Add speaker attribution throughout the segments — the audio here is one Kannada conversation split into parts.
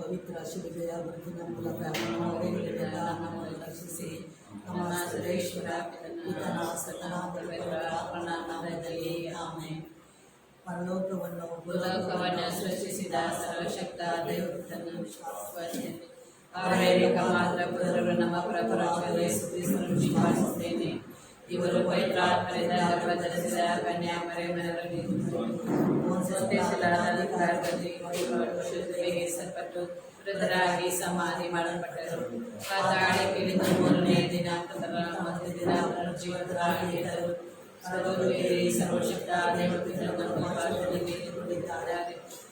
Speaker 1: ಪವಿತ್ರ ಶಿಲುಬೆಯ ಗುರುತಿನ ಮೂಲಕ ನಮ್ಮನ್ನು ರಕ್ಷಿಸಿ ನಮ್ಮ ಸರ್ವೇಶ್ವರ ಪಿತನ ಸತನ ನಾಮದಲ್ಲಿ ಆಮೆನ್. ಪರಲೋಕವನ್ನು ಭೂಲೋಕವನ್ನು ಸೃಷ್ಟಿಸಿದ ಸರ್ವಶಕ್ತ ದೇವರನ್ನು ವಿಶ್ವಾಸಿಸುತ್ತೇನೆ. ಅವರೇಕ ಮಾತ್ರ ಪುತ್ರರು ನಮ್ಮ ಪ್ರಭುರಕ್ಷಕರು ಯೇಸು ಕ್ರಿಸ್ತನನ್ನು ವಿಶ್ವಾಸಿಸುತ್ತೇನೆ. ಇವರು ಪವಿತ್ರಾತ್ಮರಿಂದ ಗರ್ಭಧರಿಸಿದ ಕನ್ಯಾ ಮರಿಯಮ್ಮನವರಲ್ಲಿ ಶುದ್ಧೀಕರಿಸಲ್ಪಟ್ಟು ಮೃತರಾಗಿ ಸಮಾಧಿ ಮಾಡಲ್ಪಟ್ಟರು. ಪಾತಾಳಕ್ಕೆ ಇಳಿದು ಮೂರನೇ ದಿನ ಮೃತರ ದಿನ ಜೀವಂತರಾಗಿದ್ದರು. ಸರ್ವಶಕ್ತ ದೇವರನ್ನು ಮೇಲುಕೊಂಡಿದ್ದಾರೆ.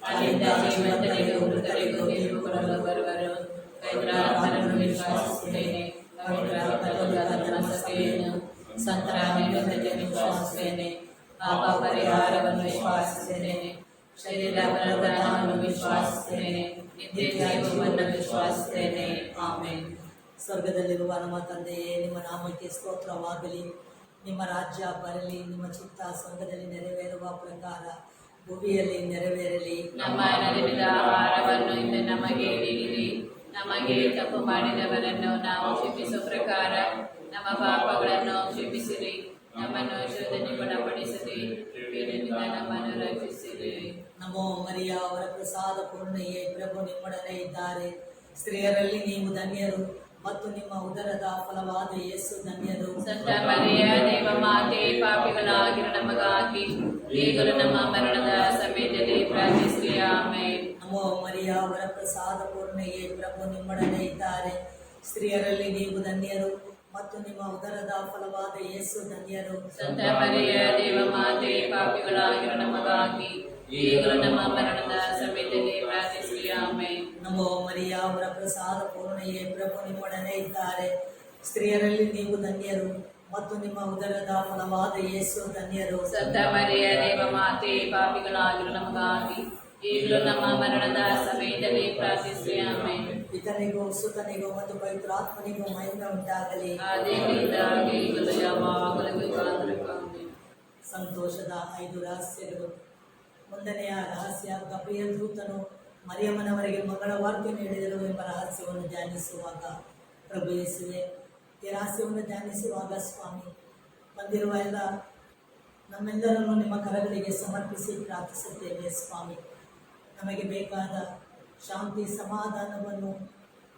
Speaker 1: ಅಲ್ಲಿಂದ ಜೀವಂತರಿಗೂ ಮೃತರಿಗೂ ತೀರ್ಪು ಕೊಡಲು ಬರುವರು. ಪವಿತ್ರಾತ್ಮರನ್ನು ವಿಶ್ವಾಸಿಸುತ್ತೇನೆ. ಪವಿತ್ರ ಸಂತರ ನೈವೇದ್ಯವನ್ನು ವಿಶ್ವಾಸಿಸುತ್ತೇನೆ. ಪಾಪ ಪರಿಹಾರವನ್ನು ವಿಶ್ವಾಸಿಸುತ್ತೇನೆ. ಶರೀರ ಪುನರುತ್ಥಾನವನ್ನು ವಿಶ್ವಾಸಿಸುತ್ತೇನೆ. ನಿತ್ಯ ಜೀವವನ್ನು ವಿಶ್ವಾಸಿಸುತ್ತೇನೆ. ಆಮೆನ್. ಸ್ವರ್ಗದಲ್ಲಿರುವ ನಮ್ಮ ತಂದೆಯೇ, ನಿಮ್ಮ ನಾಮಕ್ಕೆ ಸ್ತೋತ್ರವಾಗಲಿ. ನಿಮ್ಮ ರಾಜ್ಯ ಬರಲಿ. ನಿಮ್ಮ ಚಿತ್ತ ಸ್ವರ್ಗದಲ್ಲಿ ನೆರವೇರುವ ಪ್ರಕಾರ ಭೂಮಿಯಲ್ಲಿ ನೆರವೇರಲಿ.
Speaker 2: ನಮ್ಮ ಅನುದಿನದ ಆಹಾರವನ್ನು ಇಂದು ನಮಗೆ ನೀಡಿರಿ. ನಮಗೆ ತಪ್ಪು ಮಾಡಿದವರನ್ನು ನಾವು ಕ್ಷಮಿಸುವ ಪ್ರಕಾರ ನಮ್ಮ ಪಾಪಗಳನ್ನು ಕ್ಷಮಿಸಿರಿ. ನಮ್ಮನ್ನು ಶೋಧನೆ ಗುಣಪಡಿಸಿರಿ. ಕೀಡಿನಿಂದ ನಮ್ಮನ್ನು ರಕ್ಷಿಸಿರಿ.
Speaker 1: ನಮೋ ಮರಿಯ, ಅವರ ಪ್ರಸಾದ ಪೂರ್ಣೆಯೇ, ಪ್ರಭು ನಿಮ್ಮೊಡನೆ ಇದ್ದಾರೆ. ಸ್ತ್ರೀಯರಲ್ಲಿ ನೀವು ಧನ್ಯರು ಮತ್ತು ನಿಮ್ಮ ಉದರದ ಫಲವಾದ ಯೇಸು ಧನ್ಯರು.
Speaker 2: ಸಂತ ಮರಿಯ ದೇವ ಮಾತೆ, ಪಾಪಿಗಳಾಗಿರೋ ನಮಗಾಗಿ ಈಗಲೂ ನಮ್ಮ ಮರಣದ ಸಮಯದಲ್ಲಿ ಪ್ರಾರ್ಥಿಸಿರಿ. ಆಮೆನ್.
Speaker 1: ನಮೋ ಮರಿಯ, ಅವರ ಪ್ರಸಾದ ಪೂರ್ಣೆಯೇ, ಪ್ರಭು ನಿಮ್ಮೊಡನೆ ಇದ್ದಾರೆ. ಸ್ತ್ರೀಯರಲ್ಲಿ ನೀವು ಧನ್ಯರು ಮತ್ತು ನಿಮ್ಮ ಉದರದ ಫಲವಾದ ಯೇಸು ಧನ್ಯರು.
Speaker 2: ಸಂತ ಮರಿಯ ದೇವ ಮಾತೆ, ಪಾಪಿಗಳಾಗಿರೋ ನಮಗಾಗಿ ಈಗಲೂ ನಮ್ಮ ಮರಣದ ಸಮಯದಲ್ಲಿ ಪ್ರಾರ್ಥಿಸಿರಿ. ಆಮೆನ್.
Speaker 1: ನಮೋ ಮರಿಯ, ಅವರ ಪ್ರಸಾದ ಪೂರ್ಣೆಯೇ, ಪ್ರಭು ನಿಮ್ಮೊಡನೆ ಇದ್ದಾರೆ. ಸ್ತ್ರೀಯರಲ್ಲಿ ನೀವು ಧನ್ಯರು ಮತ್ತು ನಿಮ್ಮ ಉದರದ ಫಲವಾದ ಯೇಸು ಧನ್ಯರು.
Speaker 2: ಸಂತ ಮರಿಯ ದೇವ ಮಾತೆ, ಪಾಪಿಗಳಾಗಿರೋ ನಮಗಾಗಿ ಈಗಲೂ ನಮ್ಮ ಮರಣದ ಸಮಯದಲ್ಲಿ ಪ್ರಾರ್ಥಿಸಿರಿ. ಆಮೆನ್.
Speaker 1: ಪಿತನಿಗೂ ಸುತನಿಗೂ ಮತ್ತು ಪವಿತ್ರಾತ್ಮನಿಗೂ ಮಹಿಮೆ ಉಂಟಾಗಲಿ.
Speaker 2: ಆದಿಯಿಂದಾಗಿ ಈಗಲೂ ಯಾವಾಗಲೂ ಕಾಲಕಾಲಕ್ಕೂ.
Speaker 1: ಸಂತೋಷದ 5 ರಹಸ್ಯಗಳು. 1ನೆಯ ರಹಸ್ಯ, ಗಬ್ರಿಯಲ್ ದೂತನು ಮರಿಯಮ್ಮನವರಿಗೆ ಮಗಳ ವಾರ್ತೆ ನೀಡಿದರು ಎಂಬ ರಹಸ್ಯವನ್ನು ಧ್ಯಾನಿಸುವಾಗ ಪ್ರಭು ಯೇಸುವೆ, ಈ ರಹಸ್ಯವನ್ನು ಧ್ಯಾನಿಸುವಾಗ ಸ್ವಾಮಿ, ಬಂದಿರುವ ಎಲ್ಲ ನಮ್ಮೆಲ್ಲರನ್ನು ನಿಮ್ಮ ಕರಗಳಿಗೆ ಸಮರ್ಪಿಸಿ ಪ್ರಾರ್ಥಿಸುತ್ತೇವೆ ಸ್ವಾಮಿ. ನಮಗೆ ಬೇಕಾದ ಶಾಂತಿ, ಸಮಾಧಾನವನ್ನು,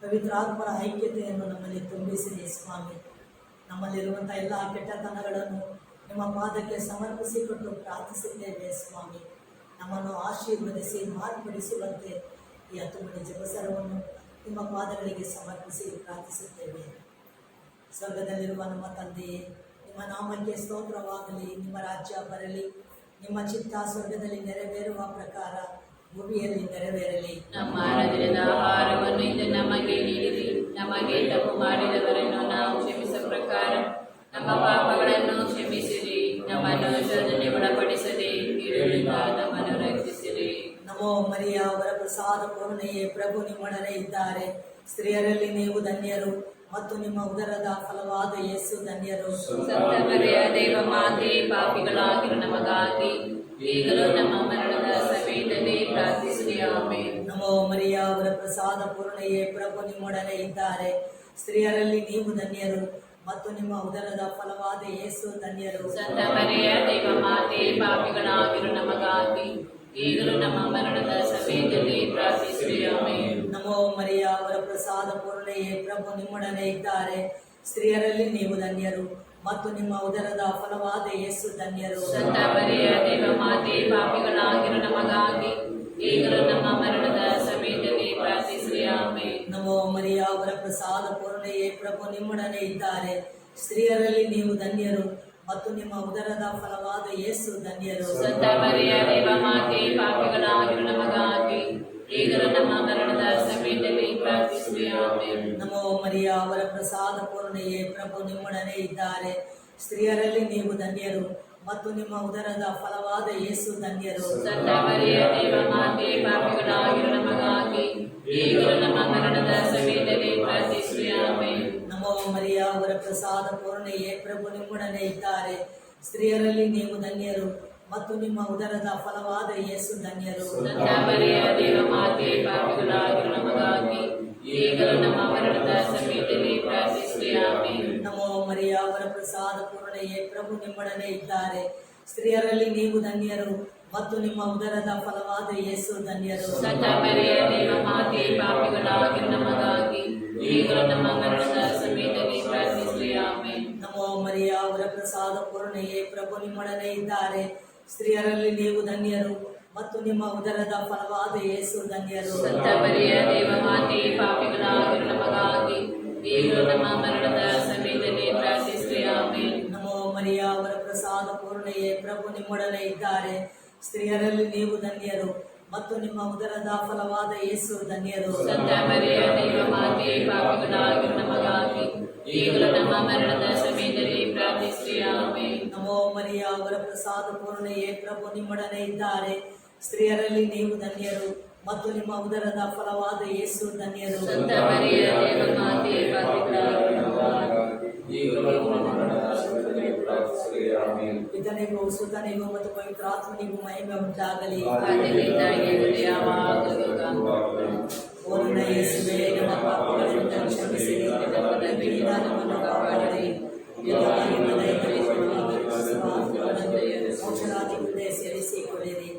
Speaker 1: ಪವಿತ್ರಾತ್ಮರ ಐಕ್ಯತೆಯನ್ನು ನಮ್ಮಲ್ಲಿ ತುಂಬಿಸಿರಿ ಸ್ವಾಮಿ. ನಮ್ಮಲ್ಲಿರುವಂಥ ಎಲ್ಲ ಕೆಟ್ಟತನಗಳನ್ನು ನಿಮ್ಮ ಪಾದಕ್ಕೆ ಸಮರ್ಪಿಸಿಕೊಟ್ಟು ಪ್ರಾರ್ಥಿಸುತ್ತೇವೆ ಸ್ವಾಮಿ. ನಮ್ಮನ್ನು ಆಶೀರ್ವದಿಸಿ ಮಾರ್ಪಡಿಸುವಂತೆ ಈ 10 ಮಣಿ ಜಪಸರವನ್ನು ನಿಮ್ಮ ಪಾದಗಳಿಗೆ ಸಮರ್ಪಿಸಿ ಪ್ರಾರ್ಥಿಸುತ್ತೇವೆ. ಸ್ವರ್ಗದಲ್ಲಿರುವ ನಮ್ಮ ತಂದೆಯೇ, ನಿಮ್ಮ ನಾಮಕ್ಕೆ ಸ್ತೋತ್ರವಾಗಲಿ. ನಿಮ್ಮ ರಾಜ್ಯ ಬರಲಿ. ನಿಮ್ಮ ಚಿತ್ತ ಸ್ವರ್ಗದಲ್ಲಿ ನೆರವೇರುವ ಪ್ರಕಾರ ಭೂಮಿಯಲ್ಲಿ ನೆರವೇರಲಿ.
Speaker 2: ನಮ್ಮ ಅನುದಿನದ ಆಹಾರವನ್ನು ಇಂದು ನಮಗೆ ನೀಡಿರಿ. ನಮಗೆ ತಪ್ಪು ಮಾಡಿದವರನ್ನು ನಾವು ಕ್ಷಮಿಸುವ ಪ್ರಕಾರ ನಮ್ಮ ಪಾಪಗಳನ್ನು ಕ್ಷಮಿಸಿರಿ. ನಮ್ಮನ್ನು ಶೋಧನೆ ಗುಣಪಡಿಸದೆ ಕೀಡಿನಿಂದ ನಮ್ಮನ್ನು ರಕ್ಷಿಸಿರಿ.
Speaker 1: ನಮೋ ಮರಿಯ, ಅವರ ಪ್ರಸಾದ ಪೂರ್ಣೆಯೇ, ಪ್ರಭು ನಿಮ್ಮೊಡನೆ ಇದ್ದಾರೆ. ಸ್ತ್ರೀಯರಲ್ಲಿ ನೀವು ಧನ್ಯರು ಮತ್ತು ನಿಮ್ಮ ಉದರದ ಫಲವಾದ ಯೇಸು ಧನ್ಯರು.
Speaker 2: ಸಂತ ಮರಿಯ ದೇವ ಮಾತೆ, ಪಾಪಿಗಳಾಗಿರೋ ನಮಗಾಗಿ ಈಗಲೂ ನಮ್ಮ ಮರಣದ ಸಮಯದಲ್ಲಿ ಪ್ರಾರ್ಥಿಸಿರಿ. ಆಮೆನ್.
Speaker 1: ನಮೋ ಮರಿಯ, ಅವರ ಪ್ರಸಾದ ಪೂರ್ಣೆಯೇ, ಪ್ರಭು ನಿಮ್ಮೊಡನೆ ಇದ್ದಾರೆ. ಸ್ತ್ರೀಯರಲ್ಲಿ ನೀವು ಧನ್ಯರು ಮತ್ತು ನಿಮ್ಮ ಉದರದ ಫಲವಾದ ಯೇಸು ಧನ್ಯರು.
Speaker 2: ಸಂತ ಮರಿಯ ದೇವ ಮಾತೆ, ಪಾಪಿಗಳಾಗಿರೋ ನಮಗಾಗಿ ಈಗಲೂ ನಮ್ಮ ಮರಣದ ಸಮಯದಲ್ಲಿ ಪ್ರಾರ್ಥಿಸಿರಿ. ಆಮೆನ್.
Speaker 1: ನಮೋ ಮರಿಯ, ಅವರ ಪ್ರಸಾದ ಪೂರ್ಣೆಯೇ, ಪ್ರಭು ನಿಮ್ಮೊಡನೆ ಇದ್ದಾರೆ. ಸ್ತ್ರೀಯರಲ್ಲಿ ನೀವು ಧನ್ಯರು ಮತ್ತು ನಿಮ್ಮ ಉದರದ ಫಲವಾದ ಯೇಸು ಧನ್ಯರು.
Speaker 2: ಸಂತ ಮರಿಯ ದೇವ ಮಾತೆ, ಪಾಪಿಗಳಾಗಿರೋ ನಮಗಾಗಿ ಈಗಲೂ ನಮ್ಮ ಮರಣದ ಸಮಯದಲ್ಲಿ ಪ್ರಾರ್ಥಿಸಿರಿ. ಆಮೆನ್.
Speaker 1: ನಮೋ ಮರಿಯ, ಅವರ ಪ್ರಸಾದ ಪೂರ್ಣೆಯೇ, ಪ್ರಭು ನಿಮ್ಮೊಡನೆ ಇದ್ದಾರೆ. ಸ್ತ್ರೀಯರಲ್ಲಿ ನೀವು ಧನ್ಯರು ಮತ್ತು ನಿಮ್ಮ ಉದರದ ಫಲವಾದ ಯೇಸು ಧನ್ಯರು.
Speaker 2: ಸಂತ ಮರಿಯ ದೇವ ಮಾತೆ, ಪಾಪಿಗಳಾಗಿರೋ ನಮಗಾಗಿ ಈಗಲೂ ನಮ್ಮ ಮರಣದ ಸಮಯದಲ್ಲಿ ಪ್ರಾರ್ಥಿಸಿರಿ. ಆಮೆನ್.
Speaker 1: ನಮೋ ಮರಿಯ, ಅವರ ಪ್ರಸಾದ ಪೂರ್ಣೆಯೇ, ಪ್ರಭು ನಿಮ್ಮೊಡನೆ ಇದ್ದಾರೆ. ಸ್ತ್ರೀಯರಲ್ಲಿ ನೀವು ಧನ್ಯರು ಮತ್ತು ನಿಮ್ಮ ಉದರದ ಫಲವಾದ ಯೇಸು ಧನ್ಯರು.
Speaker 2: ಸಂತ ಮರಿಯ ದೇವ ಮಾತೆ, ಪಾಪಿಗಳಾಗಿರೋ ನಮಗಾಗಿ ಈಗಲೂ ನಮ್ಮ ಮರಣದ ಸಮಯದಲ್ಲಿ ಪ್ರಾರ್ಥಿಸಿರಿ. ಆಮೆನ್.
Speaker 1: ನಮೋ ಮರಿಯ, ಅವರ ಪ್ರಸಾದ ಪೂರ್ಣೆಯೇ, ಪ್ರಭು ನಿಮ್ಮೊಡನೆ ಇದ್ದಾರೆ. ಸ್ತ್ರೀಯರಲ್ಲಿ ನೀವು ಧನ್ಯರು ಮತ್ತು ನಿಮ್ಮ ಉದರದ ಫಲವಾದ ಯೇಸು ಧನ್ಯರು.
Speaker 2: ಸಂತ ಮರಿಯ ದೇವ ಮಾತೆ, ಪಾಪಿಗಳಾಗಿರೋ ನಮಗಾಗಿ
Speaker 1: ಕರುಣೆಯೇ ಪ್ರಭು ನಿಮ್ಮೊಡನೆ ಇದ್ದಾರೆ. ಸ್ತ್ರೀಯರಲ್ಲಿ ನೀವು ಧನ್ಯರು ಮತ್ತು ನಿಮ್ಮ ಉದರದ ಫಲವಾದ ಯೇಸು ಧನ್ಯರು.
Speaker 2: ಸಂತ ಮರಿಯ ದೇವ ಮಾತೆ, ಪಾಪಿಗಳಾಗಿರುವ ನಮಗಾಗಿ ಈಗಲೂ ನಮ್ಮ ಮರಣದ ಸಮಯದಲ್ಲಿ ಪ್ರಾರ್ಥಿಸಿರಿ. ಆಮೆನ್.
Speaker 1: ನಮೋ ಮರಿಯ ಅವರ ಪ್ರಸಾದ ಪೂರ್ಣೆಯೇ ಪ್ರಭು ನಿಮ್ಮೊಡನೆ ಇದ್ದಾರೆ. ಸ್ತ್ರೀಯರಲ್ಲಿ ನೀವು ಧನ್ಯರು ಮತ್ತು ನಿಮ್ಮ ಉದರದ ಫಲವಾದ ಯೇಸು ಧನ್ಯರು.
Speaker 2: ಸಂತ ಮರಿಯ ದೇವ ಮಾತೆ, ಪಾಪಿಗಳಾಗಿರುವ ನಮಗಾಗಿ ಈಗಲೂ ನಮ್ಮ ಮರಣದ ಸಮಯದಲ್ಲಿ ಪ್ರಾರ್ಥಿಸಿರಿ. ಆಮೆನ್.
Speaker 1: ನಮೋ ಮರಿಯ ಅವರ ಪ್ರಸಾದ ಪೂರ್ಣೆಯೇ ಪ್ರಭು ನಿಮ್ಮೊಡನೆ ಇದ್ದಾರೆ. ಸ್ತ್ರೀಯರಲ್ಲಿ ನೀವು ಧನ್ಯರು ಮತ್ತು ನಿಮ್ಮ ಉದರದ ಫಲವಾದ ಯೇಸು ಧನ್ಯರು.
Speaker 2: ಸಂತ ಮರಿಯ ದೇವ ಮಾತೆ, ಪಾಪಿಗಳಾಗಿರುವ ನಮಗಾಗಿ ಈಗಲೂ ನಮ್ಮ ಮರಣದ ಸಮಯದಲ್ಲಿ ಪ್ರಾರ್ಥಿಸಿರಿ. ಆಮೆನ್.
Speaker 1: ನಮೋ ಮರಿಯ ಅವರ ಪ್ರಸಾದ ಪೂರ್ಣೆಯೇ ಪ್ರಭು ನಿಮ್ಮೊಡನೆ ಇದ್ದಾರೆ. ಸ್ತ್ರೀಯರಲ್ಲಿ ನೀವು ಧನ್ಯರು ಮತ್ತು ನಿಮ್ಮ ಉದರದ ಫಲವಾದ ಯೇಸು ಧನ್ಯರು.
Speaker 2: ಸಂತ ಮರಿಯ ದೇವ ಮಾತೆ, ಪಾಪಿಗಳಾಗಿರುವ ನಮಗಾಗಿ ಈಗಲೂ ನಮ್ಮ ಮರಣದ ಸಮಯದಲ್ಲಿ ಪ್ರಾರ್ಥಿಸಿರಿ. ಆಮೆನ್.
Speaker 1: ಪಿತನಿಗೂ ಸುತನಿಗೂ ಮತ್ತು ಪವಿತ್ರಾತ್ಮನಿಗೂ ಮಹಿಮೆ ಉಂಟಾಗಲಿ.
Speaker 2: ಆದಿಯಿಂದ ಈಗಲೂ ಯಾವಾಗಲೂ
Speaker 1: ಓ ನನ್ನ ಯೇಸುವೇ, ನಮ್ಮ ಪಾಪಗಳಿಂದ ಕ್ಷಮಿಸಿರಿ, ನಮ್ಮನ್ನು ನಮ್ಮನ್ನು ಕಾಪಾಡಿರಿ. ಮೋಕ್ಷರಾಜ್ಯ ಮುಂದೆ ಸೇರಿಸಿಕೊಳ್ಳಿರಿ.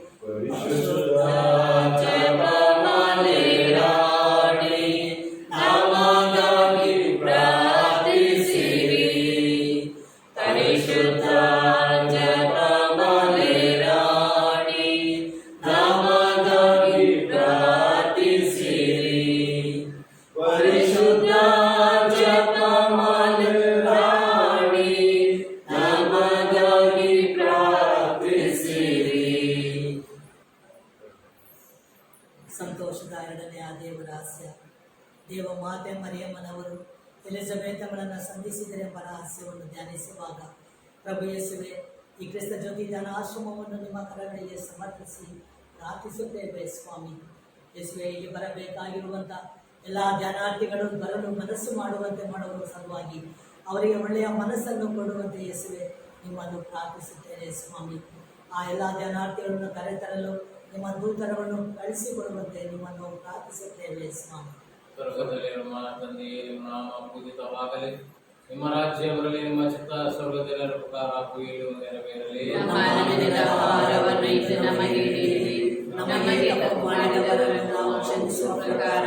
Speaker 1: ಸಂತೋಷದ ಎರಡನೆಯ ದೇವರಹಸ್ಯ. ದೇವ ಮಾತೆ ಮರಿಯಮ್ಮನವರು ಎಲಿಜಬೆತಮ್ಮಳನ್ನು ಸಂಧಿಸಿದರೆಂಬ ರಹಸ್ಯವನ್ನು ಧ್ಯಾನಿಸುವಾಗ, ಪ್ರಭು ಯೇಸುವೆ, ಈ ಕ್ರಿಸ್ತ ಜ್ಯೋತಿ ದಾನ ಆಶ್ರಮವನ್ನು ನಿಮ್ಮ ಕರಗಳಿಗೆ ಸಮರ್ಪಿಸಿ ಪ್ರಾರ್ಥಿಸುತ್ತೇವೆ ಸ್ವಾಮಿ. ಯೇಸುವೆ, ಇಲ್ಲಿ ಬರಬೇಕಾಗಿರುವಂಥ ಎಲ್ಲ ಧ್ಯಾನಾರ್ಥಿಗಳು ಬರಲು ಮನಸ್ಸು ಮಾಡುವಂತೆ ಮಾಡುವ ಸಲುವಾಗಿ ಅವರಿಗೆ ಒಳ್ಳೆಯ ಮನಸ್ಸನ್ನು ಕೊಡುವಂತೆ ಯೇಸುವೆ ನಿಮ್ಮನ್ನು ಪ್ರಾರ್ಥಿಸುತ್ತೇನೆ ಸ್ವಾಮಿ. ಆ ಎಲ್ಲ ಧ್ಯಾನಾರ್ಥಿಗಳನ್ನು ಕರೆತರಲು ನಿಮ್ಮ ದೂತರವನ್ನು ಕಳಿಸಿಕೊಡುವಂತೆ ನಿಮ್ಮನ್ನು ಪ್ರಾರ್ಥಿಸುತ್ತೇವೆ ಸ್ವಾಮಿ.
Speaker 3: ಸ್ವರ್ಗದಲ್ಲಿರುವ ತಂದೆಯೇ, ನಿಮ್ಮ ನಾಮ ಪೂಜಿತವಾಗಲಿ. ನಿಮ್ಮ ರಾಜ್ಯ ಬರಲಿ. ನಿಮ್ಮ ಚಿತ್ತ ಸ್ವರ್ಗದಲ್ಲಿರುವ ಪ್ರಕಾರ ಇಲ್ಲೂ ನೆರವೇರಲಿ.
Speaker 2: ನಮ್ಮ ಅನುದಿನದ ಆಹಾರವನ್ನು ಇಂದು ನಮಗೆ ನೀಡಿರಿ. ನಮಗೆ ತಪ್ಪು ಮಾಡಿದವರನ್ನು ನಾವು ಕ್ಷಮಿಸುವ ಪ್ರಕಾರ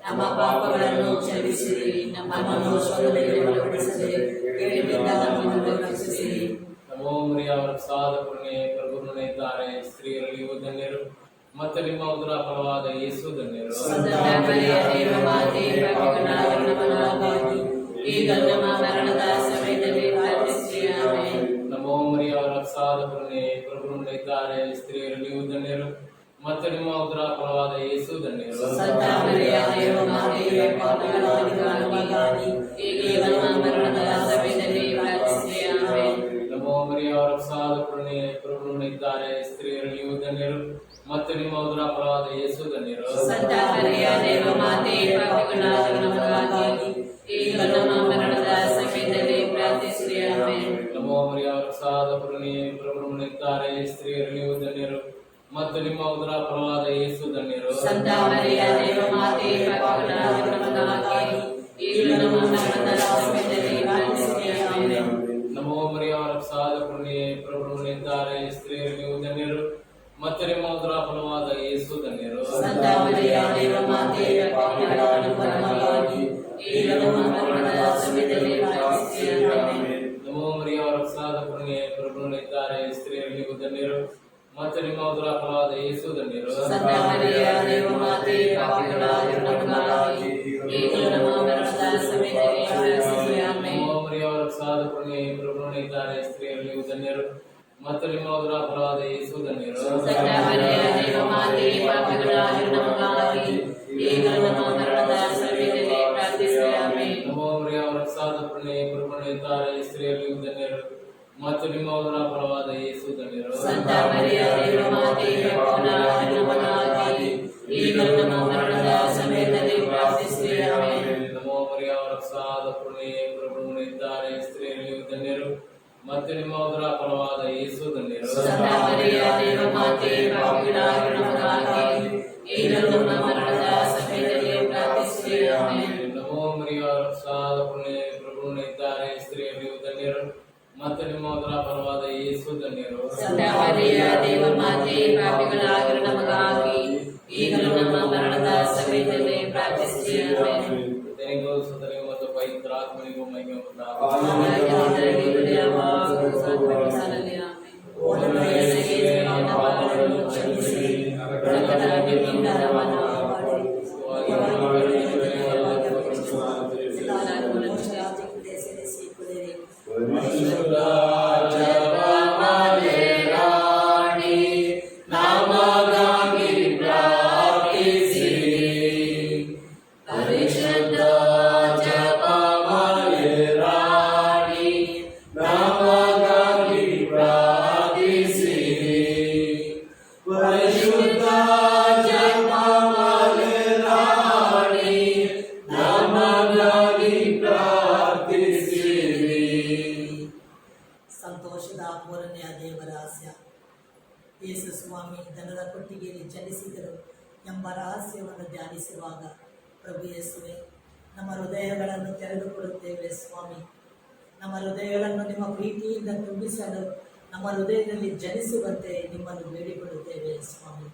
Speaker 2: ನಮ್ಮ ಪಾಪಗಳನ್ನು ಕ್ಷಮಿಸಿರಿ. ನಮ್ಮನ್ನು ಶೋಧನೆಗೆ ಒಳಪಡಿಸದೆ ಕೇಡಿನಿಂದ ನಮ್ಮನ್ನು ರಕ್ಷಿಸಿರಿ.
Speaker 3: ನಮೋ ಮರಿಯ ಅವರ ಪ್ರಸಾದ ಪೂರ್ಣೆಯೇ ಪ್ರಭು ಇದ್ದಾರೆ. ಸ್ತ್ರೀಯರಲ್ಲಿ ನೀವು ಧನ್ಯರು ಮತ್ತು ನಿಮ್ಮ ಉದರ ಫಲವಾದ ಯೇಸು ಧನ್ಯರು.
Speaker 2: ಸಂತ ಮರಿಯ ದೇವ ಮಾತೆ, ಪಾಪಿಗಳಾಗಿರುವ ನಮಗಾಗಿ ಈಗಲೂ ನಮ್ಮ ಮರಣದ ಸಮಯದಲ್ಲಿ ಪ್ರಾರ್ಥಿಸಿರಿ. ಆಮೆನ್.
Speaker 3: ನಮೋ ಮರಿಯ ಅವರ ಪ್ರಸಾದ ಪೂರ್ಣೆಯೇ ಪ್ರಭು ಇದ್ದಾರೆ. ಸ್ತ್ರೀಯರಲ್ಲಿ ನೀವು ಧನ್ಯರು ಮತ್ತು ನಿಮ್ಮ ಉದರ ಫಲವಾದ ಯೇಸು ಧನ್ಯರು.
Speaker 2: ಸಂತ ಮರಿಯ ದೇವ ಮಾತೆ, ಪಾಪಿಗಳಾಗಿರುವ ನಮಗಾಗಿ ಈಗಲೂ ನಮ್ಮ ಮರಣದ ಸಮಯದಲ್ಲಿ ಪ್ರಾರ್ಥಿಸಿರಿ. ಆಮೆನ್.
Speaker 3: ನಮೋ ಮರಿಯ ಅವರ ಪ್ರಸಾದ ಪೂರ್ಣೆಯೇ ಪ್ರಭು ಇದ್ದಾರೆ. ಸ್ತ್ರೀಯರಲ್ಲಿ ನೀವು ಧನ್ಯರು ಮತ್ತು ನಿಮ್ಮ ಉದರ ಫಲವಾದ ಯೇಸು ಧನ್ಯರು.
Speaker 2: ಸಂತ ಮರಿಯ ದೇವ ಮಾತೆ, ಪಾಪಿಗಳಾಗಿರುವ ನಮಗಾಗಿ ಈಗಲೂ ನಮ್ಮ ಮರಣದ ಸಮಯದಲ್ಲಿ ಪ್ರಾರ್ಥಿಸಿರಿ. ಆಮೆನ್.
Speaker 3: ನಮೋ ಮರಿಯ ಅವರ ಪ್ರಸಾದ ಪೂರ್ಣೆಯೇ ಪ್ರಭು ಇದ್ದಾರೆ. ಸ್ತ್ರೀಯರಲ್ಲಿ ನೀವು ಧನ್ಯರು ಮತ್ತು ನಿಮ್ಮ ಉದರ ಫಲವಾದ ಯೇಸು ಧನ್ಯರು.
Speaker 2: ಸಂತ ಮರಿಯ ದೇವ ಮಾತೆ, ಪಾಪಿಗಳಾಗಿರುವ ನಮಗಾಗಿ ಈಗಲೂ ನಮ್ಮ ಮರಣದ ಸಮಯದಲ್ಲಿ ಪ್ರಾರ್ಥಿಸಿರಿ. ಆಮೆನ್.
Speaker 3: ನಮೋ ಮರಿಯ ಅವರ ಪ್ರಸಾದ ಪೂರ್ಣೆಯೇ ಪ್ರಭು ಇದ್ದಾರೆ. ಸ್ತ್ರೀಯರಲ್ಲಿ ನೀವು ಧನ್ಯರು ಮತ್ತು ನಿಮ್ಮ ಉದರ ಫಲವಾದ ಯೇಸು ಧನ್ಯರು.
Speaker 2: ಸಂತ ಮರಿಯ ದೇವ ಮಾತೆ, ಪಾಪಿಗಳಾಗಿರುವ ನಮಗಾಗಿ ಈಗಲೂ ನಮ್ಮ ಮರಣದ ಸಮಯದಲ್ಲಿ ಪ್ರಾರ್ಥಿಸಿರಿ. ಆಮೆನ್.
Speaker 3: ನಮೋ ಮರಿಯ ಅವರ ಪ್ರಸಾದ ಪೂರ್ಣೆಯೇ ಪ್ರಭು ಇದ್ದಾರೆ. ಸ್ತ್ರೀಯರಲ್ಲಿ ನೀವು ಧನ್ಯರು ಮತ್ತು ನಿಮ್ಮ ಉದರ ಫಲವಾದ ಯೇಸು ಧನ್ಯರು.
Speaker 2: ಸಂತ ಮರಿಯ ದೇವ ಮಾತೆ, ಪಾಪಿಗಳಾಗಿರುವ ನಮಗಾಗಿ ಈಗಲೂ ನಮ್ಮ ಮರಣದ ಸಮಯದಲ್ಲಿ ಪ್ರಾರ್ಥಿಸಿರಿ. ಆಮೆನ್.
Speaker 3: ನಮೋ ಮರಿಯ ಅವರ ಪ್ರಸಾದ ಪೂರ್ಣೆಯೇ ಪ್ರಭು ಇದ್ದಾರೆ. ಸ್ತ್ರೀಯರಲ್ಲಿ ನೀವು ಧನ್ಯರು ಮತ್ತು ನಿಮ್ಮ ಉದರ ಫಲವಾದ ಯೇಸು ಧನ್ಯರು.
Speaker 2: ಸಂತ ಮರಿಯ ದೇವ ಮಾತೆ, ಪಾಪಿಗಳಾಗಿರುವ ನಮಗಾಗಿ ಈಗಲೂ ನಮ್ಮ ಮರಣದ ಸಮಯದಲ್ಲಿ ಪ್ರಾರ್ಥಿಸಿರಿ. ಆಮೆನ್.
Speaker 3: ನಮೋ ಮರಿಯ ಅವರ ಪ್ರಸಾದ ಪೂರ್ಣೆಯೇ ಪ್ರಭು ಇದ್ದಾರೆ. ಸ್ತ್ರೀಯರಲ್ಲಿ ನೀವು ಧನ್ಯರು ಮತ್ತು ನಿಮ್ಮ ಉದರ ಫಲವಾದ ಯೇಸು ಧನ್ಯರು.
Speaker 2: ಸಂತ ಮರಿಯ ದೇವ ಮಾತೆ, ಪಾಪಿಗಳಾಗಿರುವ ನಮಗಾಗಿ ಈಗಲೂ ನಮ್ಮ ಮರಣದ ಸಮಯದಲ್ಲಿ ಪ್ರಾರ್ಥಿಸಿರಿ. ಆಮೆನ್.
Speaker 3: ನಮೋ ಮರಿಯ ಅವರ ಪ್ರಸಾದ ಪೂರ್ಣೆಯೇ ಪ್ರಭು ಇದ್ದಾರೆ. ಸ್ತ್ರೀಯರಲ್ಲಿ ನೀವು ಧನ್ಯರು ಮತ್ತು ನಿಮ್ಮ ಉದರ ಫಲವಾದ ಯೇಸು ಧನ್ಯರು.
Speaker 2: ಸಂತ ಮರಿಯ ದೇವ ಮಾತೆ, ಪಾಪಿಗಳಾಗಿರುವ ನಮಗಾಗಿ ಈಗಲೂ ನಮ್ಮ ಮರಣದ ಸಮಯದಲ್ಲಿ ಪ್ರಾರ್ಥಿಸಿರಿ. ಆಮೆನ್.
Speaker 3: ನಮೋ ಮರಿಯ ಅವರ ಪ್ರಸಾದ ಪೂರ್ಣೆಯೇ ಪ್ರಭು ಇದ್ದಾರೆ. ಸ್ತ್ರೀಯರಲ್ಲಿ ನೀವು ಧನ್ಯರು ಮತ್ತು ನಿಮ್ಮ ಉದರ ಫಲವಾದ ಯೇಸು ಧನ್ಯರು.
Speaker 2: ಸಂತ ಮರಿಯ ದೇವಮಾತೆ, ಪಾಪಿಗಳಾಗಿರೋ ನಮಗಾಗಿ ಈಗಲೂ ನಮ್ಮ ಮರಣದ ಸಮಯದಲ್ಲಿ ಪ್ರಾರ್ಥಿಸಿರಿ. ಆಮೆನ್.
Speaker 3: ನಿನಗೂ ಸುತನಿಗೂ ಮತ್ತು ಪವಿತ್ರಾತ್ಮನಿಗೂ ಮಹಿಮೆ ಉಂಟಾಗಲಿ.
Speaker 2: ಆದಿಯಾಗಿ ಯಾವಾಗಲೂ ಸದಾಕಾಲದಲ್ಲಿ. ಆಮೆನ್. ನಮ್ಮ ಪಾಪಗಳನ್ನು ಕ್ಷಮಿಸಿರಿ, ನರಕದ ಅಗ್ನಿಯಿಂದ ನಮ್ಮನ್ನು ಕಾಪಾಡಿರಿ.
Speaker 1: ಸಂತೋಷದ ಮೂರನೆಯ ದೇವರ ರಹಸ್ಯ. ಯೇಸು ಸ್ವಾಮಿ ದನದ ಕೊಟ್ಟಿಗೆಯಲ್ಲಿ ಚಲಿಸಿದರು ಎಂಬ ರಹಸ್ಯವನ್ನು ಧ್ಯಾನಿಸುವಾಗ ಪ್ರಭು ಯೇಸುವೆ, ನಮ್ಮ ಹೃದಯಗಳನ್ನು ತೆರೆದುಕೊಡುತ್ತೇವೆ ಸ್ವಾಮಿ. ನಮ್ಮ ಹೃದಯಗಳನ್ನು ನಿಮ್ಮ ಪ್ರೀತಿಯಿಂದ ತುಂಬಿಸಲು ನಮ್ಮ ಹೃದಯದಲ್ಲಿ ಜನಿಸುವಂತೆ ನಿಮ್ಮನ್ನು ಬೇಡಿಕೊಳ್ಳುತ್ತೇವೆ ಸ್ವಾಮಿ.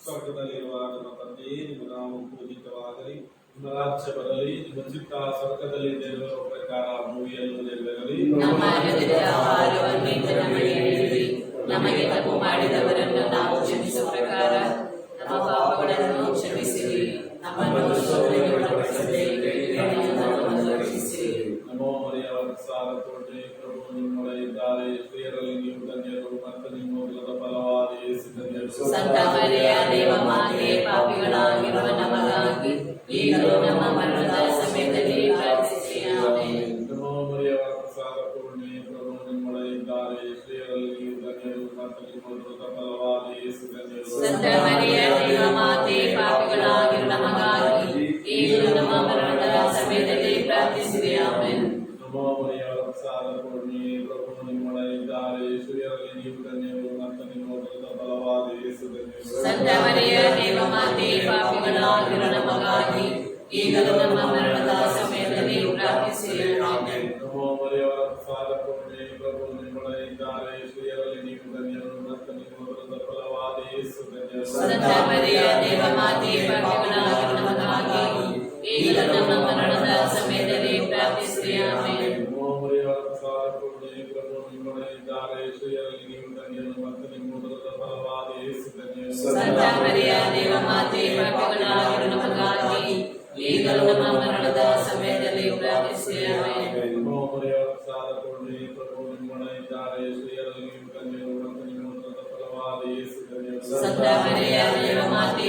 Speaker 4: ಸ್ವರ್ಗದಲ್ಲಿರುವ ನಮ್ಮ ತಂದೆಯೇ, ನಿಮ್ಮ ನಾಮ ಪೂಜಿತವಾಗಲಿ, ನಿಮ್ಮ ರಾಜ್ಯ ಬರಲಿ, ನಿಮ್ಮ ಚಿತ್ತ ಸ್ವರ್ಗದಲ್ಲಿ ನೆರವೇರುವ ಪ್ರಕಾರ ಭೂಮಿಯಲ್ಲೂ ನೆರವೇರಲಿ.
Speaker 2: ನಮ್ಮ ಅನುದಿನದ ಆಹಾರವನ್ನು ಇಂದು ನಮಗೆ ನೀಡಿರಿ. ನಮಗೆ ತಪ್ಪು ಮಾಡಿದವರನ್ನು ನಾವು ಕ್ಷಮಿಸುವ ಪ್ರಕಾರ ನಮ್ಮ ಪಾಪಗಳನ್ನು ಕ್ಷಮಿಸಿರಿ. ನಮ್ಮನ್ನು ಶೋಧನೆಗೆ ಒಳಪಡಿಸದೆ ಕೇಡಿನಿಂದ ನಮ್ಮನ್ನು ರಕ್ಷಿಸಿರಿ.
Speaker 4: ನಮೋ ಮರಿಯವರ ಸಾಲ ತೋಟೆ, ಪ್ರಭು ನಿಮ್ಮೊಡನೆ ಇದ್ದಾರೆ, ಸ್ತ್ರೀಯರಲ್ಲಿ ನೀವು ಧನ್ಯರು, ಮತ್ತು ನಿಮ್ಮ ಉದರದ ಫಲವಾದ ಯೇಸು ಧನ್ಯರು.
Speaker 2: ಸಂತ ಮರಿಯ ದೇವಮಾತೆ, ಪಾಪಿಗಳಾಗಿರುವ ನಮಗಾಗಿ ಈಗಲೂ ನಮ್ಮ ಮರಣದ ಸಮಯದಲ್ಲಿ ಪ್ರಾರ್ಥಿಸಿರಿ. ಆಮೆನ್.
Speaker 4: ನಮೋ ಮರಿಯವರ ಸಾಲ ತೋಟೆ, ಪ್ರಭು ನಿಮ್ಮೊಡನೆ ಇದ್ದಾರೆ, ಸ್ತ್ರೀಯರಲ್ಲಿ ನೀವು ಧನ್ಯರು, ಮತ್ತು ನಿಮ್ಮ ಉದರದ ಫಲವಾದ ಯೇಸು ಧನ್ಯರು.
Speaker 2: ಸಂತ ಮರಿಯ ದೇವಮಾತೆ, ಪಾಪಿಗಳಾಗಿರುವ ನಮಗಾಗಿ ಈಗಲೂ ನಮ್ಮ ಮರಣದ ಸಮಯದಲ್ಲಿ ಪ್ರಾರ್ಥಿಸಿರಿ. ಆಮೆನ್.
Speaker 4: ನಮೋ ಮರಿಯವರ ಸಾಲ ತೋಟೆ, ಪ್ರಭು ನಿಮ್ಮೊಡನೆ ಇದ್ದಾರೆ, ಸ್ತ್ರೀಯರಲ್ಲಿ ನೀವು ಧನ್ಯರು, ಮತ್ತು ನಿಮ್ಮ ಉದರದ ಫಲವಾದ ಯೇಸು ಧನ್ಯರು.
Speaker 2: ಸಂತ ಮರಿಯ ದೇವಮಾತೆ, ಪಾಪಿಗಳಾಗಿರುವ ನಮಗಾಗಿ ಈಗಲೂ ನಮ್ಮ ಮರಣದ ಸಮಯದಲ್ಲಿ ಪ್ರಾರ್ಥಿಸಿರಿ. ಆಮೆನ್.
Speaker 4: ನಮೋ ಮರಿಯವರ ಸಾಲ ತೋಟೆ, ಪ್ರಭು ನಿಮ್ಮೊಡನೆ ಇದ್ದಾರೆ, ಸ್ತ್ರೀಯರಲ್ಲಿ ನೀವು ಧನ್ಯರು, ಮತ್ತು ನಿಮ್ಮ ಉದರದ ಫಲವಾದ ಯೇಸು ಧನ್ಯರು.
Speaker 2: ಸಂತ ಮರಿಯ ದೇವಮಾತೆ, ಪಾಪಿಗಳಾಗಿರುವ ನಮಗಾಗಿ ಈಗಲೂ ನಮ್ಮ ಮರಣದ ಸಮಯದಲ್ಲಿ ಪ್ರಾರ್ಥಿಸಿರಿ. ಆಮೆನ್.
Speaker 4: ನಮೋ ಮರಿಯವರ ಸಾಲ ತೋಟೆ, ಪ್ರಭು ನಿಮ್ಮೊಡನೆ ಇದ್ದಾರೆ, ಸ್ತ್ರೀಯರಲ್ಲಿ ನೀವು ಧನ್ಯರು, ಮತ್ತು ನಿಮ್ಮ ಉದರದ ಫಲವಾದ ಯೇಸು ಧನ್ಯರು.
Speaker 2: ಸಂತ ಮರಿಯ ದೇವಮಾತೆ, ಪಾಪಿಗಳಾಗಿರುವ ನಮಗಾಗಿ ಈಗಲೂ ನಮ್ಮ ಮರಣದ ಸಮಯದಲ್ಲಿ ಪ್ರಾರ್ಥಿಸಿರಿ. ಆಮೆನ್.
Speaker 4: ನಮೋ ಮರಿಯವರ ಸಾಲ ತೋಟೆ, ಪ್ರಭು ನಿಮ್ಮೊಡನೆ ಇದ್ದಾರೆ, ಸ್ತ್ರೀಯರಲ್ಲಿ ನೀವು ಧನ್ಯರು, ಮತ್ತು ನಿಮ್ಮ ಉದರದ ಫಲವಾದ ಯೇಸು ಧನ್ಯರು.
Speaker 2: ಸಂತ ಮರಿಯ ದೇವಮಾತೆ,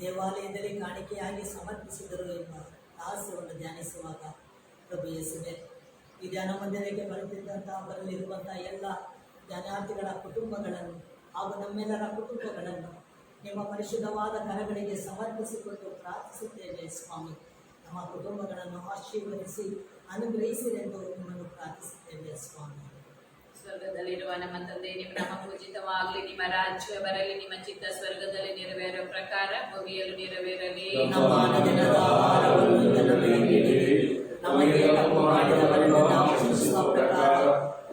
Speaker 1: ದೇವಾಲಯದಲ್ಲಿ ಕಾಣಿಕೆಯಾಗಿ ಸಮರ್ಪಿಸಿದರು ಎಂಬ ರಹಸ್ಯವನ್ನು ಧ್ಯಾನಿಸುವಾಗ ಪ್ರಭು ಯೇಸುವೆ, ಈ ಧ್ಯಾನ ಮಂದಿರಕ್ಕೆ ಬರುತ್ತಿದ್ದಂತಹ ಬರಲಿರುವಂತಹ ಎಲ್ಲ ಧ್ಯಾನಾರ್ಥಿಗಳ ಕುಟುಂಬಗಳನ್ನು ಹಾಗೂ ನಮ್ಮೆಲ್ಲರ ಕುಟುಂಬಗಳನ್ನು ನಿಮ್ಮ ಪರಿಶುದ್ಧವಾದ ಕರಗಳಿಗೆ ಸಮರ್ಪಿಸಿಕೊಂಡು ಪ್ರಾರ್ಥಿಸುತ್ತೇವೆ ಸ್ವಾಮಿ. ನಮ್ಮ ಕುಟುಂಬಗಳನ್ನು ಆಶೀರ್ವದಿಸಿ ಅನುಗ್ರಹಿಸಿರೆಂದು ನಿಮ್ಮನ್ನು ಪ್ರಾರ್ಥಿಸುತ್ತೇವೆ ಸ್ವಾಮಿ.
Speaker 2: ಸ್ವರ್ಗದಲ್ಲಿರುವ ನಮ್ಮ ತಂದೆ, ನಿಮ್ಮ ನಾಮ ಪೂಜಿತವಾಗಲಿ, ನಿಮ್ಮ ರಾಜ್ಯ ಬರಲಿ, ನಿಮ್ಮ ಚಿತ್ತ ಸ್ವರ್ಗದಲ್ಲಿ ನೆರವೇರೋ ಪ್ರಕಾರ ಭೂಮಿಯಲ್ಲೂ ನೆರವೇರಲಿ.
Speaker 1: ನಮ್ಮ ಅನುದಿನದ ಆಹಾರವನ್ನು ಇಂದು ನಮಗೆ ನೀಡಿರಿ. ನಮಗೆ ತಪ್ಪು ಮಾಡಿದವರನ್ನು ನಾವು ಕ್ಷಮಿಸುವ ಪ್ರಕಾರ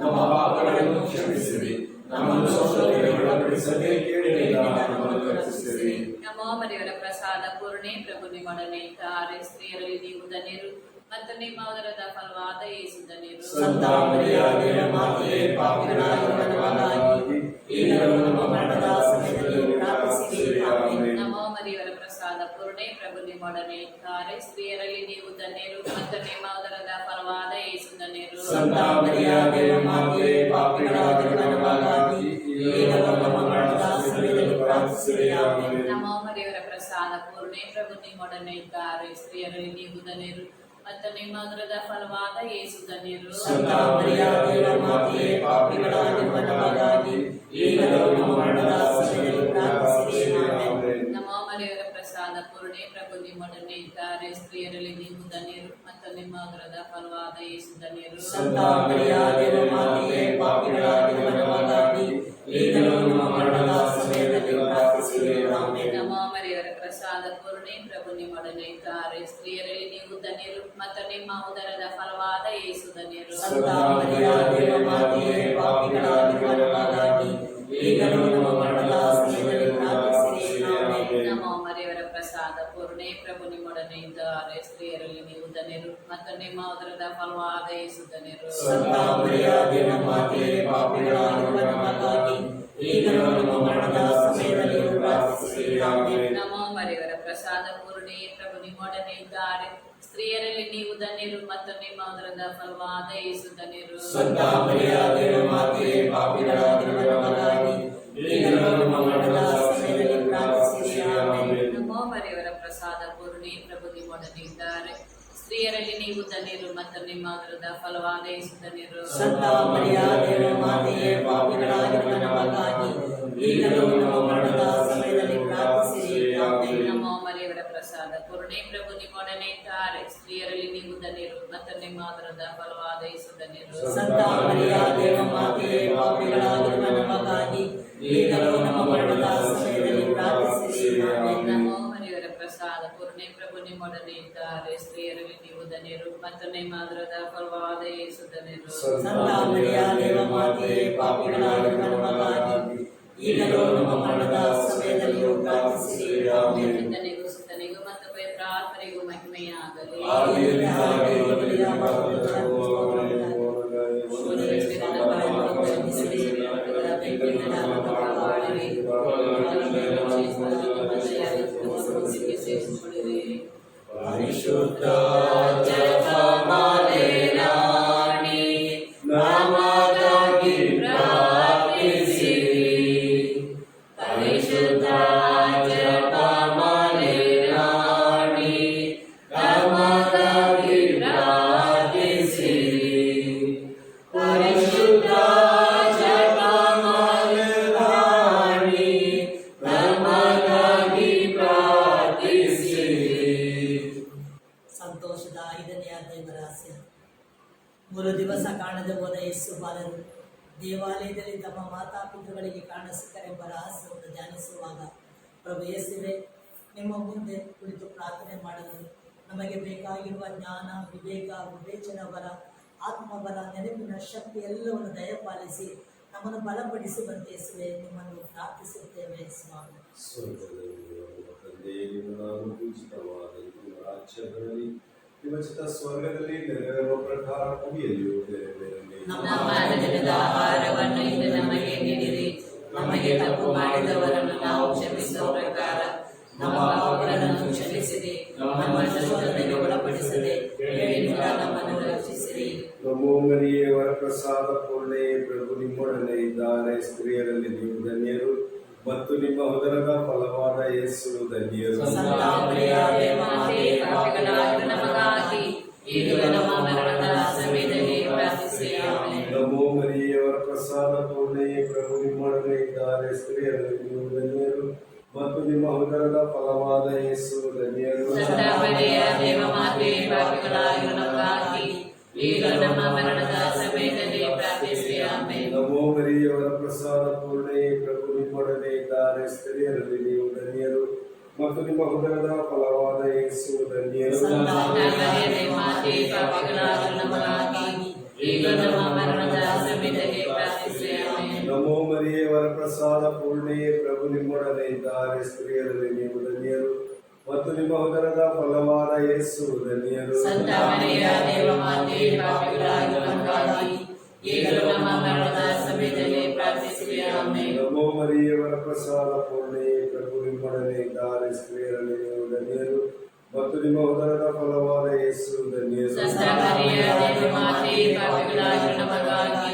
Speaker 1: ನಮ್ಮ ಪಾಪಗಳನ್ನು ಕ್ಷಮಿಸಿರಿ. ನಮ್ಮನ್ನು ಶೋಧನೆಗೆ ಒಳಪಡಿಸದೆ ಕೇಡಿನಿಂದ ನಮ್ಮನ್ನು ರಕ್ಷಿಸಿರಿ.
Speaker 2: ನಮೋ ಮರಿಯವರ ಪ್ರಸಾದ ಪೂರ್ಣೆ, ಪ್ರಭು ನಿಮ್ಮೊಡನೆ ಇದ್ದಾರೆ. ಸ್ತ್ರೀಯರಲ್ಲಿ ನೀವು ಧನ್ಯರು ಮತ್ತು ನಿಮ್ಮ ಉದರದ ಫಲವಾದ ಯೇಸು ಧನ್ಯರು.
Speaker 1: ಸಂತ ಮರಿಯಾದ ಮಾತೆಯೇ, ಪಾಪಿಗಳಾಗಿರುವ ನಮಗಾಗಿ ಈಗಲೂ ನಮ್ಮ ಮರಣದ ಸಮಯದಲ್ಲಿ ಪ್ರಾರ್ಥಿಸಿರಿ. ಆಮೆನ್.
Speaker 2: ನಮೋ ಮರಿಯವರ ಪ್ರಸಾದ ಪೂರ್ಣೆ, ಪ್ರಭು ನಿಮ್ಮೊಡನೆ ಇದ್ದಾರೆ. ಸ್ತ್ರೀಯರಲ್ಲಿ ನೀವು ಧನ್ಯರು ಮತ್ತು ನಿಮ್ಮ ಉದರದ ಫಲವಾದ ಯೇಸು ಧನ್ಯರು.
Speaker 1: ಸಂತ ಮರಿಯಾದ ಮಾತೆಯೇ, ಪಾಪಿಗಳಾಗಿರುವ ನಮಗಾಗಿ ಈಗಲೂ ನಮ್ಮ ಮರಣದ ಸಮಯದಲ್ಲಿ ಪ್ರಾರ್ಥಿಸಿರಿ. ಆಮೆನ್.
Speaker 2: ನಮೋ ಮರಿಯವರ ಪ್ರಸಾದ ಪೂರ್ಣೆ, ಪ್ರಭು ನಿಮ್ಮೊಡನೆ ಇದ್ದಾರೆ. ಸ್ತ್ರೀಯರಲ್ಲಿ ನೀವು ಧನ್ಯರು ಮತ್ತು ನಿಮ್ಮ ಉದರದ ಫಲವಾದ ಯೇಸು ಧನ್ಯರು.
Speaker 1: ಸಂತ ಮರಿಯಾದ ಮಾತೆಯೇ, ಪಾಪಿಗಳಾಗಿರುವ ನಮಗಾಗಿ ಈಗಲೂ ನಮ್ಮ ಮರಣದ ಸಮಯದಲ್ಲಿ ಪ್ರಾರ್ಥಿಸಿರಿ. ಆಮೆನ್.
Speaker 2: ನಮೋ ಮರಿಯವರ ಪ್ರಸಾದ ಪೂರ್ಣೆ, ಪ್ರಭು ನಿಮ್ಮೊಡನೆ ಇದ್ದಾರೆ. ಸ್ತ್ರೀಯರಲ್ಲಿ ನೀವು ಧನ್ಯರು ಮತ್ತು ನಿಮ್ಮ ಉದರದ ಫಲವಾದ ಯೇಸು ಧನ್ಯರು.
Speaker 1: ಸಂತ ಮರಿಯಾದ ಮಾತೆಯೇ, ಪಾಪಿಗಳಾಗಿರುವ ನಮಗಾಗಿ ಈಗಲೂ ನಮ್ಮ ಮರಣದ ಸಮಯದಲ್ಲಿ ಪ್ರಾರ್ಥಿಸಿರಿ. ಆಮೆನ್.
Speaker 2: ನಮೋ ಮರಿಯವರ ಪ್ರಸಾದ ಪೂರ್ಣೆ, ಪ್ರಭು ನಿಮ್ಮೊಡನೆ ಇದ್ದಾರೆ. ಸ್ತ್ರೀಯರಲ್ಲಿ ನೀವು ಧನ್ಯರು ಮತ್ತು ನಿಮ್ಮ ಉದರದ ಫಲವಾದ ಯೇಸು ಧನ್ಯರು.
Speaker 1: ಸಂತ ಮರಿಯಾದ ಮಾತೆಯೇ, ಪಾಪಿಗಳಾಗಿರುವ ನಮಗಾಗಿ ಈಗಲೂ ನಮ್ಮ ಮರಣದ ಸಮಯದಲ್ಲಿ ಪ್ರಾರ್ಥಿಸಿರಿ. ಆಮೆನ್.
Speaker 2: ನಮೋ ಮರಿಯವರ ಪ್ರಸಾದ ಪೂರ್ಣೆ, ಪ್ರಭು ನಿಮ್ಮೊಡನೆ ಇದ್ದಾರೆ. ಸ್ತ್ರೀಯರಲ್ಲಿ ನೀವು ಧನ್ಯರು ಮತ್ತು ನಿಮ್ಮ ಉದರದ ಫಲವಾದ ಯೇಸು ಧನ್ಯರು.
Speaker 1: ಸಂತ ಮರಿಯಾದ ಮಾತೆಯೇ, ಪಾಪಿಗಳಾಗಿರುವ ನಮಗಾಗಿ ಈಗಲೂ ನಮ್ಮ ಮರಣದ ಸಮಯದಲ್ಲಿ ಪ್ರಾರ್ಥಿಸಿರಿ. ಆಮೆನ್.
Speaker 2: ನಮೋ ಮರಿಯವರ ಪ್ರಸಾದ ಪೂರ್ಣೆ, ಪ್ರಭು ನಿಮ್ಮೊಡನೆ ಇದ್ದಾರೆ. ಸ್ತ್ರೀಯರಲ್ಲಿ ನೀವು ಧನ್ಯರು ಮತ್ತು ನಿಮ್ಮ ಉದರದ ಫಲವಾದ ಯೇಸು ಧನ್ಯರು.
Speaker 1: ಸಂತ ಮರಿಯಾದ ಮಾತೆಯೇ, ಪಾಪಿಗಳಾಗಿರುವ ನಮಗಾಗಿ ಈಗಲೂ ನಮ್ಮ ಮರಣದ ಸಮಯದಲ್ಲಿ ಪ್ರಾರ್ಥಿಸಿರಿ. ಆಮೆನ್.
Speaker 2: ನಮೋ ಮರಿಯವರ ಪ್ರಸಾದ ಪೂರ್ಣೆ, ಪ್ರಭು ನಿಮ್ಮೊಡನೆ ಇದ್ದಾರೆ. ಸ್ತ್ರೀಯರಲ್ಲಿ ನೀವು ಧನ್ಯರು ಮತ್ತು ನಿಮ್ಮ ಉದರದ ಫಲವಾದ ಯೇಸು ಧನ್ಯರು.
Speaker 1: ಸಂತ ಮರಿಯಾದ ಮಾತೆಯೇ, ಪಾಪಿಗಳಾಗಿರುವ ನಮಗಾಗಿ ಈಗಲೂ ನಮ್ಮ ಮರಣದ ಸಮಯದಲ್ಲಿ ಪ್ರಾರ್ಥಿಸಿರಿ. ಆಮೆನ್.
Speaker 2: ನಮೋ ಮರಿಯವರ ಪ್ರಸಾದ ಪೂರ್ಣೆ, ಪ್ರಭು ನಿಮ್ಮೊಡನೆ ಇದ್ದಾರೆ. ಸ್ತ್ರೀಯರಲ್ಲಿ ನೀವು ಧನ್ಯರು ಮತ್ತು ನಿಮ್ಮ ಉದರದ ಫಲವಾದ ಯೇಸು ಧನ್ಯರು.
Speaker 1: ಸಂತ ಮರಿಯಾದ ಮಾತೆಯೇ, ಪಾಪಿಗಳಾಗಿರುವ ನಮಗಾಗಿ ಈಗಲೂ ನಮ್ಮ ಮರಣದ ಸಮಯದಲ್ಲಿ ಪ್ರಾರ್ಥಿಸಿರಿ. ಆಮೆನ್.
Speaker 2: ನಮೋ ಮರಿಯವರ ಪ್ರಸಾದ ಪೂರ್ಣೆ, ಪ್ರಭು ನಿಮ್ಮೊಡನೆ ಇದ್ದಾರೆ. ಸ್ತ್ರೀಯರಲ್ಲಿ ನೀವು ಧನ್ಯರು ಮತ್ತು ನಿಮ್ಮ ಉದರದ ಫಲವಾದ ಯೇಸು ಧನ್ಯರು.
Speaker 1: ಸಂತ ಮರಿಯಾದ ಮಾತೆಯೇ, ಪಾಪಿಗಳಾಗಿರುವ ನಮಗಾಗಿ ಈಗಲೂ ನಮ್ಮ ಮರಣದ ಸಮಯದಲ್ಲಿ ಪ್ರಾರ್ಥಿಸಿರಿ. ಆಮೆನ್.
Speaker 2: ಪಿತನಿಗೂ ಸುತನಿಗೂ ಮತ್ತು ಪವಿತ್ರಾತ್ಮರಿಗೂ ಮಹಿಮೆಯಾಗಲಿ.
Speaker 1: ಆದಿಯಲ್ಲಿ ಹಾಗೆ ಈಗಲೂ ಯಾವಾಗಲೂ ಶೋಧನೆಗಳಿಂದ ಬಾಯನ್ನು ಬಂಧಿಸಿರಿ. ಬೆಂಕಿಯಿಂದ ನಮ್ಮನ್ನು ಕಾಪಾಡಿರಿ. ಪರಿಶುದ್ಧ ಜಪಮಾಲೆ ರಾಣಿ, ನಮಗಾಗಿ ಪ್ರಾರ್ಥಿಸಿರಿ. ಪರಿಶುದ್ಧ ಜಪಮಾಲೆ ರಾಣಿ, ನಮಗಾಗಿ ಪ್ರಾರ್ಥಿಸಿರಿ. ಪರಿಶುದ್ಧ ಜಪಮಾಲೆ ರಾಣಿ, ನಮಗಾಗಿ ಪ್ರಾರ್ಥಿಸಿರಿ. ಸಂತೋಷದ 5ನೇ ಅಧ್ಯಾಯದ ರಹಸ್ಯ. 3 ದಿವಸ ಕಾಣದೆ ಹೋದ ಯೇಸು ಬಾಲರು ದೇವಾಲಯದಲ್ಲಿ ತಮ್ಮ ಮಾತಾಪಿತೃಗಳಿಗೆ ಕಾಣಿಸಿದರೆಂಬ ರಹಸ್ಯವನ್ನು ಧ್ಯಾನಿಸುವಾಗ ಪ್ರಭು ಯೇಸುವೆ, ನಿಮ್ಮ ಮುಂದೆ ಕುಳಿತು ಪ್ರಾರ್ಥನೆ ಮಾಡಲು ನಮಗೆ ಬೇಕಾಗಿರುವ ಜ್ಞಾನ, ವಿವೇಕ, ವಿವೇಚನ ಬಲ, ಆತ್ಮಬಲ, ನೆನಪಿನ ಶಕ್ತಿ ಎಲ್ಲವನ್ನು ದಯಪಾಲಿಸಿ ನಮ್ಮನ್ನು ಬಲಪಡಿಸುವಂತೆ ಯೇಸುವೆ ನಿಮ್ಮನ್ನು ಪ್ರಾರ್ಥಿಸುತ್ತೇವೆ ಸ್ವಾಮಿ.
Speaker 5: ನಿಮ್ಮ ಚಿತ್ತ ಸ್ವರ್ಗದಲ್ಲಿ ನೆರವೇರುವ ಪ್ರಕಾರ ಭೂಮಿಯಲ್ಲಿಯೂ ನೆರವೇರಲಿ.
Speaker 2: ನಮ್ಮ ಅನುದಿನದ ಆಹಾರವನ್ನು ಇಂದು ನಮಗೆ ನೀಡಿರಿ. ನಮಗೆ ತಪ್ಪು ಮಾಡಿದವರನ್ನು ನಾವು ಕ್ಷಮಿಸುವ ಪ್ರಕಾರ ನಮ್ಮ ಪಾಪಗಳನ್ನು ಕ್ಷಮಿಸಿರಿ. ನಮ್ಮನ್ನು ಶೋಧನೆಗೆ ಒಳಪಡಿಸದೆ ಕೇಡಿನಿಂದ ನಮ್ಮನ್ನು ರಕ್ಷಿಸಿರಿ.
Speaker 5: ನಮೋ ಮರಿಯೇ, ವರಪ್ರಸಾದ ಪೂರ್ಣೆ, ಪ್ರಭು ನಿಮ್ಮೊಡನೆ ಇದ್ದಾರೆ. ಸ್ತ್ರೀಯರಲ್ಲಿ ನೀವು ಧನ್ಯರು ಮತ್ತು ನಿಮ್ಮ ಉದರದ ಫಲವಾದ ಯೇಸು ಧನ್ಯರು.
Speaker 2: ಸಂತ ಮರಿಯಾದೆ ಮಾತೆ, ಪಾಪಿಗಳಾಗಿರುವ ನಮಗಾಗಿ ಈಗಲೂ ನಮ್ಮ ಮರಣದ ಸಮಯದಲ್ಲಿ ಪ್ರಾರ್ಥಿಸಿರಿ. ಆಮೆನ್.
Speaker 5: ನಮೋ ಮರಿಯವರ ಪ್ರಸಾದ ಪೂರ್ಣೆಯೇ, ಪ್ರಭು ನಿಮ್ಮೊಡನೆ ಇದ್ದಾರೆ, ಸ್ತ್ರೀಯರಲ್ಲಿ ನೀವು ಧನ್ಯರು ಮತ್ತು ನಿಮ್ಮ ಉದರದ ಫಲವಾದ ಯೇಸು ಧನ್ಯರು.
Speaker 2: ಸಂತ ಮರಿಯಾದೆ ಮಾತೆ, ಪಾಪಿಗಳಾಗಿರುವ ನಮಗಾಗಿ ಈಗಲೂ ನಮ್ಮ ಮರಣದ ಸಮಯದಲ್ಲಿ ಪ್ರಾರ್ಥಿಸಿರಿ. ಆಮೆನ್.
Speaker 5: ನಮೋ ಮರಿಯವರ ಪ್ರಸಾದ ಪೂರ್ಣೆಯೇ, ಪ್ರಭು ನಿಮ್ಮೊಡನೆ ಇದ್ದಾರೆ, ಸ್ತ್ರೀಯರಲ್ಲಿ ನೀವು ಧನ್ಯರು ಮತ್ತು ನಿಮ್ಮ ಉದರದ ಫಲವಾದ ಯೇಸು ಧನ್ಯರು.
Speaker 2: ಸಂತ ಮರಿಯಾದೆ ಮಾತೆ, ಪಾಪಿಗಳಾಗಿರುವ ನಮಗಾಗಿ ಈಗಲೂ ನಮ್ಮ ಮರಣದ ಸಮಯದಲ್ಲಿ ಪ್ರಾರ್ಥಿಸಿರಿ. ಆಮೆನ್.
Speaker 5: ನಮೋ ಮರಿಯವರ ಪ್ರಸಾದ ಪೂರ್ಣೆಯೇ, ಪ್ರಭು ನಿಮ್ಮೊಡನೆ ಇದ್ದಾರೆ, ಸ್ತ್ರೀಯರಲ್ಲಿ ನೀವು ಧನ್ಯರು ಮತ್ತು ನಿಮ್ಮ ಉದರದ ಫಲವಾದ ಯೇಸು ಧನ್ಯರು.
Speaker 2: ಸಂತ ಮರಿಯಾದೆ ಮಾತೆ, ಪಾಪಿಗಳಾಗಿರುವ ನಮಗಾಗಿ ಈಗಲೂ ನಮ್ಮ ಮರಣದ ಸಮಯದಲ್ಲಿ ಪ್ರಾರ್ಥಿಸಿರಿ. ಆಮೆನ್.
Speaker 5: ನಮೋ ಮರಿಯವರ ಪ್ರಸಾದ ಪೂರ್ಣೆಯೇ, ಪ್ರಭು ನಿಮ್ಮೊಡನೆ ಇದ್ದಾರೆ, ಸ್ತ್ರೀಯರಲ್ಲಿ ನೀವು ಧನ್ಯರು ಮತ್ತು ನಿಮ್ಮ ಉದರದ ಫಲವಾದ ಯೇಸು ಧನ್ಯರು.
Speaker 2: ಸಂತ ಮರಿಯಾದೆ ಮಾತೆ, ಪಾಪಿಗಳಾಗಿರುವ ನಮಗಾಗಿ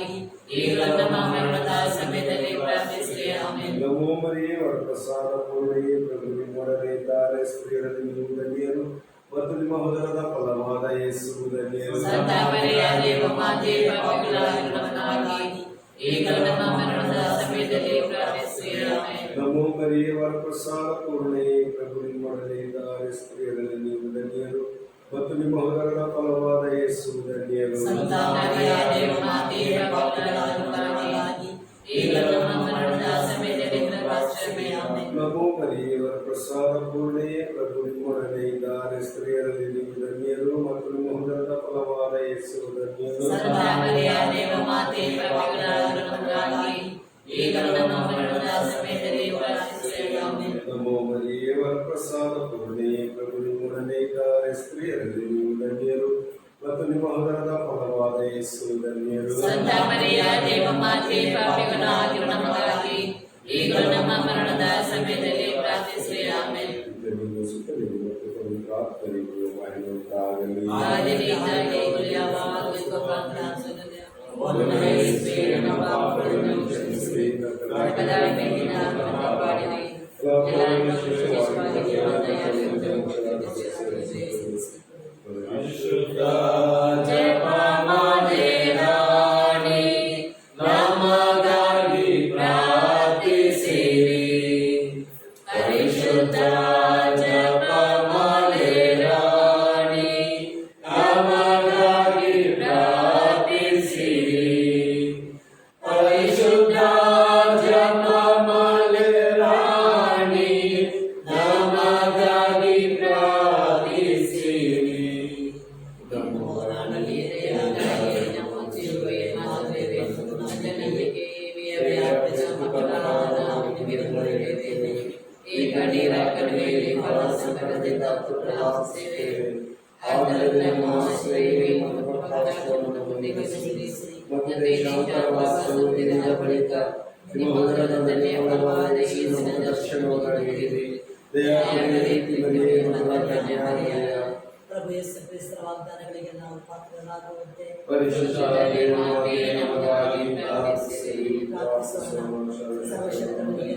Speaker 2: ಈಗಲೂ ನಮ್ಮ ಮರಣದ ಸಮಯದಲ್ಲಿ ಪ್ರಾರ್ಥಿಸಿರಿ. ಆಮೆನ್.
Speaker 5: ನಮೋ ಮರಿಯವರ ಪ್ರಸಾದ ಪೂರ್ಣೆಯೇ, ಪ್ರಭು ನಿಮ್ಮೊಡನೆ ಇದ್ದಾರೆ, ಸ್ತ್ರೀಯರಲ್ಲಿ ನೀವು ಧನ್ಯರು ಮತ್ತು ನಿಮ್ಮ ಉದರದ ಫಲವಾದ ಯೇಸು ಧನ್ಯರು.
Speaker 2: ಸಂತ ಮರಿಯಾದೆ ಮಾತೆ, ಪಾಪಿಗಳಾಗಿರುವ ನಮಗಾಗಿ ಈಗಲೂ ನಮ್ಮ ಮರಣದ ಸಮಯದಲ್ಲಿ ಪ್ರಾರ್ಥಿಸಿರಿ. ಆಮೆನ್.
Speaker 5: ನಮೋ ಮರಿಯವರ ಪ್ರಸಾದ ಪೂರ್ಣೆಯೇ, ಪ್ರಭು ನಿಮ್ಮೊಡನೆ ಇದ್ದಾರೆ, ಸ್ತ್ರೀಯರಲ್ಲಿ ನೀವು ಧನ್ಯರು ಮತ್ತು ನಿಮ್ಮ ಉದರದ ಫಲವಾದ ಯೇಸು ಧನ್ಯರು.
Speaker 2: ಸಂತ ಮರಿಯಾದೆ ಮಾತೆ, ಪಾಪಿಗಳಾಗಿರುವ ನಮಗಾಗಿ ಈಗಲೂ ನಮ್ಮ ಮರಣದ ಸಮಯದಲ್ಲಿ ಪ್ರಾರ್ಥಿಸಿರಿ. ಆಮೆನ್.
Speaker 5: ನಮೋ ಮರಿಯವರ ಪ್ರಸಾದ ಪೂರ್ಣೆಯೇ, ಪ್ರಭು ನಿಮ್ಮೊಡನೆ ಇದ್ದಾರೆ, ಸ್ತ್ರೀಯರಲ್ಲಿ ನೀವು ಧನ್ಯರು ಮತ್ತು ನಿಮ್ಮ ಉದರದ ಫಲವಾದ ಯೇಸು ಧನ್ಯರು.
Speaker 2: ಸಂತ ಮರಿಯಾದೆ ಮಾತೆ, ಪಾಪಿಗಳಾಗಿರುವ ನಮಗಾಗಿ ಈಗಲೂ ನಮ್ಮ ಮರಣದ ಸಮಯದಲ್ಲಿ ಪ್ರಾರ್ಥಿಸಿರಿ. ಆಮೆನ್.
Speaker 5: ನಮೋ ಮರಿಯವರ ಪ್ರಸಾದ ಪೂರ್ಣೆಯೇ, ಪ್ರಭು ನಿಮ್ಮೊಡನೆ ಇದ್ದಾರೆ, ಸ್ತ್ರೀಯರಲ್ಲಿ ನೀವು ಧನ್ಯರು ಮತ್ತು ನಿಮ್ಮ ಉದರದ ಫಲವಾದ ಯೇಸು ಧನ್ಯರು.
Speaker 2: ಸಂತ ಮರಿಯಾದೆ ಮಾತೆ, ಪಾಪಿಗಳಾಗಿರುವ ನಮಗಾಗಿ ಈಗಲೂ ನಮ್ಮ ಮರಣದ ಸಮಯದಲ್ಲಿ ಪ್ರಾರ್ಥಿಸಿರಿ. ಆಮೆನ್.
Speaker 5: ಇದನ್ನು ಸುತ್ತಲಿಗೆ ಮತ್ತು ಪವಿತ್ರಾತ್ಮರಿಗೂ ಮಹಿಮೆಯುಂಟಾಗಲಿ.
Speaker 2: ಆದಿಯಿಂದಲೇ ಈಗಲೂ ಯಾವಾಗಲೂ ಕೃಪಾಸನದಲ್ಲಿ ಒಂದನೇ ಯೇಸುವೇ, ನಮ್ಮ ಪಾಪಗಳನ್ನು ಕ್ಷಮಿಸಿರಿ, ನರಕದ ಬೆಂಕಿಯಿಂದ ನಮ್ಮನ್ನು ಕಾಪಾಡಿರಿ, ಎಲ್ಲರನ್ನೂ ವಿಶೇಷವಾಗಿ ದೇವದಯೆಯಿಂದ
Speaker 3: ಪರಿಶುದ್ಧ ಜಪಮಾಲೆ ರಾಣಿ, ನಮಗಾಗಿ ಪ್ರಾರ್ಥಿಸಿರಿ. ಪರಿಶುದ್ಧ ಜಪಮಾಲೆ ರಾಣಿ, ನಮಗಾಗಿ ಪ್ರಾರ್ಥಿಸಿರಿ. ಪರಿಶುದ್ಧ ಜಪಮಾಲೆ ರಾಣಿ, ನಮಗಾಗಿ ಪ್ರಾರ್ಥಿಸಿರಿ.
Speaker 2: ಬಳಿಕ ನಿಮ್ಮ ಉದರದಲ್ಲಿ ಫಲವಾದ ಯೇಸುವಿನ ದರ್ಶನವಾಗಿರಿ.
Speaker 1: ಪ್ರಭು ಯೇಸು ಕ್ರಿಸ್ತರ ವಾಗ್ದಾನಗಳಿಗೆ ನಾವು ಪಾತ್ರರಾಗುವಂತೆ
Speaker 5: ಪರಿಶುದ್ಧ ದೇವರೇ, ನಮಗಾಗಿ ಪ್ರಾರ್ಥಿಸಿರಿ.
Speaker 1: ಸರ್ವಶಕ್ತನಿಗೆ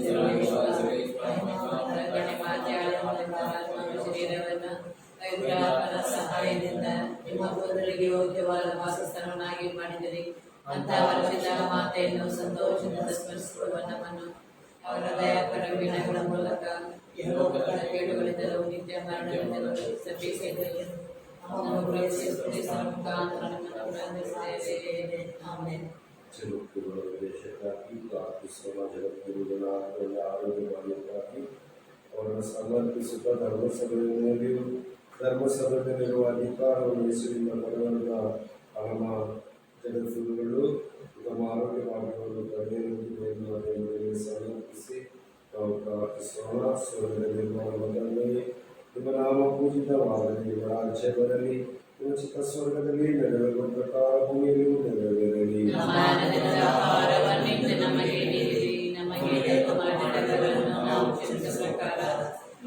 Speaker 2: ಶರೀರವನ್ನು ಪವಿತ್ರಾತ್ಮನ ಸಹಾಯದಿಂದ ನಿಮ್ಮ ಪುತ್ರರಿಗೆ ಯೋಗ್ಯವಾದ ವಾಸಸ್ಥಾನವನ್ನಾಗಿ ಮಾಡಿದಿರಿ. ಅಂತ ವರ್ಷದ ಮಾತೆಯನ್ನು ಸಂತೋಷದಿಂದ ಸ್ಮರಿಸಿಕೊಳ್ಳುವ ನಮ್ಮನ್ನು ಅವರ ದಯಾಪರ ವೀಣೆಗಳ ಮೂಲಕ ಲೋಕದ ಕೇಡುಗಳಿಂದಲೂ ನಿತ್ಯ ಮರಣದಿಂದಲೂ ತಪ್ಪಿಸಿದ್ದೀರಿ. ನಮ್ಮನ್ನು ಗುರುತಿಸಿ ಸ್ತುತಿಸುವ ಮುಖಾಂತರ ನಮ್ಮನ್ನು ಪ್ರಾರ್ಥಿಸುತ್ತೇವೆ. ಆಮೆನ್.
Speaker 5: ಜಗತ್ತುಗಳ ದೇಶಕ್ಕಾಗಿ ಪ್ರಾರ್ಥಿಸುವ ಜಗತ್ತುಗಳ ಆರೋಗ್ಯವಾಗಿ ಅವರನ್ನು ಸಮರ್ಪಿಸುತ್ತಾ ಧರ್ಮಸಭೆಯಲ್ಲಿರುವ ಅಧಿಕಾರವನ್ನು ಯೇಸುವಿನ ಬರವನ್ನ ಅವನ ಜಗತ್ತುಗಳು ತಮ್ಮ ಆರೋಗ್ಯವಾಗಿರುವುದು ಪಡೆಯಲು ಸಮರ್ಪಿಸಿ ನಾವು ಪ್ರಾರ್ಥಿಸೋಣ. ಸ್ವರ್ಗದಲ್ಲಿರುವ ನಮ್ಮ ತಂದೆಯೇ, ನಿಮ್ಮ ನಾಮ ಪೂಜಿತವಾಗಲಿ, ನಿಮ್ಮ ರಾಜ್ಯ ಬರಲಿ, ನಿಮ್ಮ ಚಿತ್ತ ಸ್ವರ್ಗದಲ್ಲಿ ನೆರವೇರುವ ಪ್ರಕಾರ ಭೂಮಿಯಲ್ಲಿಯೂ ನೆರವೇರಲಿ.
Speaker 2: ಆಹಾರವನ್ನಿಂದ ನಮಗೆ ನೀಡಿರಿ, ನಮಗೆ ತಪ್ಪು ಮಾಡಿದವರನ್ನು ನಾವು ಕ್ಷಮಿಸುವ ಪ್ರಕಾರ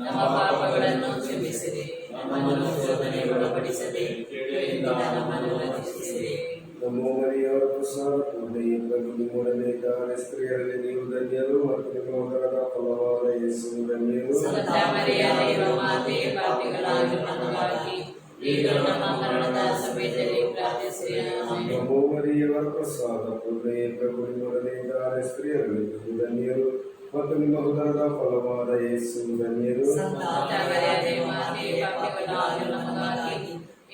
Speaker 2: ನಮ್ಮ ಪಾಪಗಳನ್ನು ಕ್ಷಮಿಸಿರಿ, ನಮ್ಮನ್ನು ಶೋಧನೆಗೆ ಒಳಪಡಿಸದೆ ಕೇಡಿಯಿಂದ ನಮ್ಮನ್ನು ರಕ್ಷಿಸಿರಿ.
Speaker 5: ನಮೋ ಮರಿಯವರ ಪ್ರಸಾದ ಪೂರ್ಣೆಯೇ ಪ್ರಭು ನಿಮ್ಮೊಡನೆ ಇದ್ದಾರೆ, ಸ್ತ್ರೀಯರಲ್ಲಿ ನೀವು ಧನ್ಯರು ಮತ್ತು ನಿಮ್ಮ ಉದರದ ಫಲವಾದ ಯೇಸು ಧನ್ಯರು.
Speaker 2: ಸಂತ ಮರಿಯ ಮಾತೆ, ಪಾಪಿಗಳಾಗಿರುವ ನಮಗಾಗಿ ಈಗಲೂ ನಮ್ಮ ಮರಣದ ಸಮಯದಲ್ಲಿ ಪ್ರಾರ್ಥಿಸಿರಿ. ಆಮೆನ್.
Speaker 5: ನಮೋ ಮರಿಯವರ ಪ್ರಸಾದ ಪೂರ್ಣೆಯೇ ಪ್ರಭು ನಿಮ್ಮೊಡನೆ ಇದ್ದಾರೆ, ಸ್ತ್ರೀಯರಲ್ಲಿ ನೀವು ಧನ್ಯರು ಮತ್ತು ನಿಮ್ಮ ಉದರದ ಫಲವಾದ ಯೇಸು ಧನ್ಯರು.
Speaker 2: ಸಂತ ಮರಿಯ ಮಾತೆ, ಪಾಪಿಗಳಾಗಿರುವ ನಮಗಾಗಿ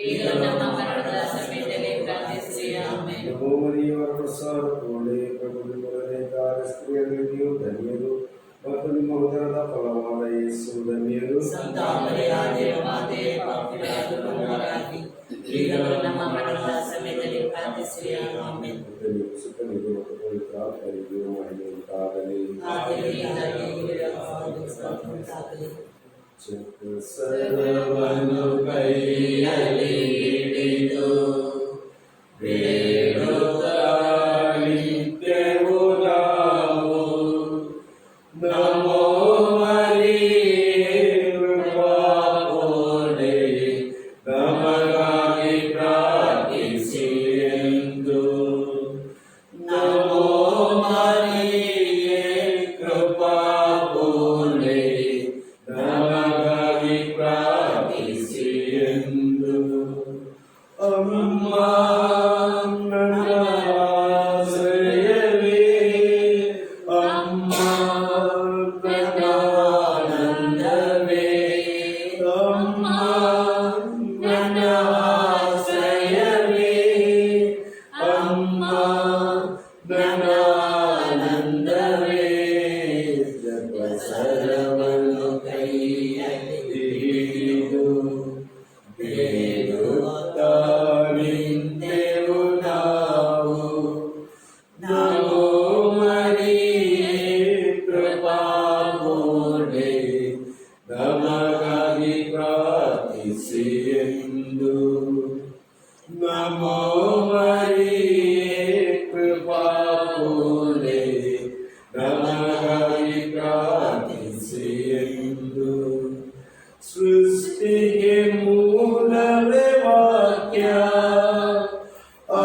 Speaker 2: ಈಗಲೂ ನಮ್ಮ ಮರಣದ ಸಮಯದಲ್ಲಿ ಪ್ರಾರ್ಥಿಸಿರಿ. ಆಮೆನ್.
Speaker 5: ನಮೋ ಮರಿಯವರ ಪ್ರಸಾದ ಪೂರ್ಣೆಯೇ ಪ್ರಭು ನಿಮ್ಮೊಡನೆ ಇದ್ದಾರೆ, ಸ್ತ್ರೀಯರಲ್ಲಿ ನೀವು ಧನ್ಯರು ಮತ್ತು ನಿಮ್ಮ ಉದರದ ಫಲವಾದ ಯೇಸು ಧನ್ಯರು.
Speaker 1: ಸಂತ ಮರಿಯ ಮಾತೆ, ಪಾಪಿಗಳಾಗಿರುವ ನಮಗಾಗಿ ಈಗಲೂ ನಮ್ಮ ಮರಣದ ಸಮಯದಲ್ಲಿ ಪ್ರಾರ್ಥಿಸಿರಿ. ಆಮೆನ್.
Speaker 5: ಸುತ್ತಲಿಗೆ ಮತ್ತು ಪವಿತ್ರ ಆತ್ಮರಿಗೆ ಮಹಿಮೆ ಉಂಟಾಗಲಿ.
Speaker 1: ಆದಿಯಲ್ಲಿ ಈಗಲೂ ಉಂಟಾಗಲಿ.
Speaker 5: ಸರ್ವವನ್ನು ಕೈಯಲ್ಲಿ ಹಿಡಿದು ಬೇಡುತ್ತಾ ನಿತ್ಯವೂ ನಾವು ನಮೋ ಮರಿಯೇ ಕೃಪಾಪೂರ್ಣೆ ನಮಗಾಗಿ ಪ್ರಾರ್ಥಿಸಿ ಎಂದು. ನಮೋ ಮರಿಯೇ ಕೃಪಾಪೂರ್ಣೆ ನಮಗಾಗಿ ಪ್ರಾರ್ಥಿಸಿ ಎಂದು. ಅಮ್ಮ ನನ್ನ ಆಶ್ರಯವೇ, ಅಮ್ಮ ನನ್ನ ಆನಂದವೇ, ಅಮ್ಮ ನನ್ನ ಆಶ್ರಯವೇ, ಅಮ್ಮ ನನ್ನ ಆನಂದವೇ. ಜಪಸರವನ್ನು ಕೈಯಲ್ಲಿ ಹಿಡಿದು ಬೇಡುತ್ತಾ ನಿಂತೆವು ನಾವು ನಮೋ ಮರಿಯೇ ಕೃಪಾಪೂರ್ಣೆ ನಮಗಾಗಿ ಪ್ರಾರ್ಥಿಸಿ ಎಂದು. ನಮೋ ಮರಿಯೇ ಕೃಪಾಪೂರ್ಣೆ ನಮಗಾಗಿ ಪ್ರಾರ್ಥಿಸಿ ಎಂದು. ಸೃಷ್ಟಿಗೆ ಮೂಲವೇ ವಾಕ್ಯ, ಆ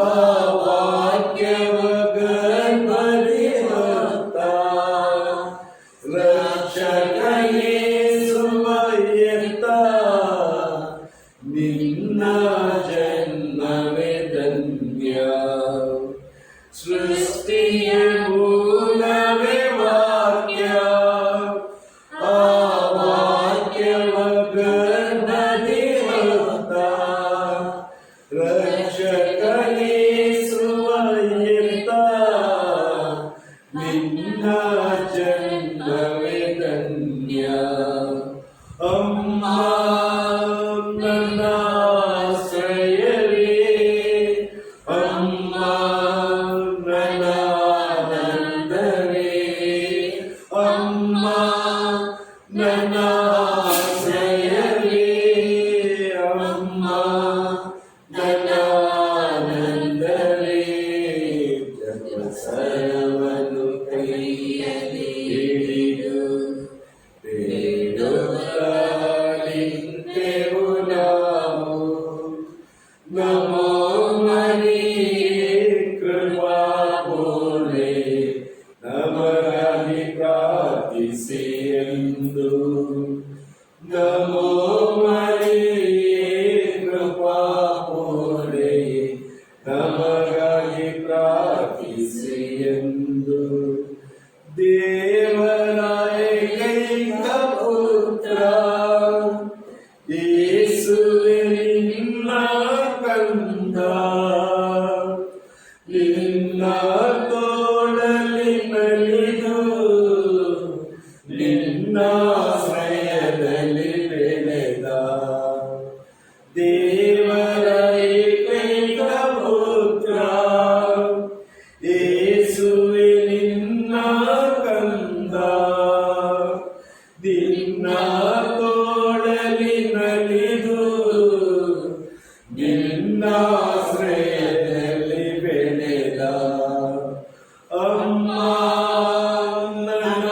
Speaker 5: ವಾಕ್ಯವ ಗರ್ಭದಿ ಹೊತ್ತ ರಕ್ಷಕ ಯೇಸುವ ಎತ್ತ. ನಿನ್ನ ಜನ್ಮವೇ ಧನ್ಯ. ಸೃಷ್ಟಿಯ ಮೂಲವೇ ವಾಕ್ಯ, ಆ ವಾಕ್ಯವ ಗರ್ಭದಿ ಹೊತ್ತ ರಕ್ಷಕ ಯೇಸುವ ಎತ್ತ. ನಿನ್ನ ಜನ್ಮವೇ ಧನ್ಯ. ಅಮ್ಮ ನನ್ನ ಆಶ್ರಯವೇ, ಅಮ್ಮ ನನ್ನ ಆನಂದವೇ, ಅಮ್ಮ ನನ್ನ ಆಶ್ರಯವೇ, ಅಮ್ಮ ನನ್ನ ಆನಂದವೇ. ಜಪಸರವನ್ನು ಕೈಯಲ್ಲಿ ಹಿಡಿದು ಬೇಡುತ್ತಾ ನಿಂತೆವು ನಾವು ನಮೋ ಮರಿಯೇ ಕೃಪಾಪೂರ್ಣೆ ನಮಗಾಗಿ ಪ್ರಾರ್ಥಿಸಿ ಎಂದು. ನಮೋ ಮರಿಯೇ ಕೃಪಾಪೂರ್ಣೆ ನಮಗಾಗಿ ಪ್ರಾರ್ಥಿಸಿ ಎಂದು. ದೇವರ ಏಕೈಕ ಪುತ್ರ ಯೇಸುವೇ ನಿನ್ನ ಕಂದ, ನಿನ್ನ ತೋಳಲಿ ನಲಿದು ನಿನ್ನ ಆಶ್ರಯದಲ್ಲಿ ಬೆಳೆದ. ದೇವರ ಏಕೈಕ ಪುತ್ರ ಯೇಸುವೇ ನಿನ್ನ ಕಂದ, ನಿನ್ನ ತೋಳಲಿ ನಲಿದು ನಿನ್ನ ಆಶ್ರಯದಲ್ಲಿ ಬೆಳೆದ. ಅಮ್ಮ ನನ್ನ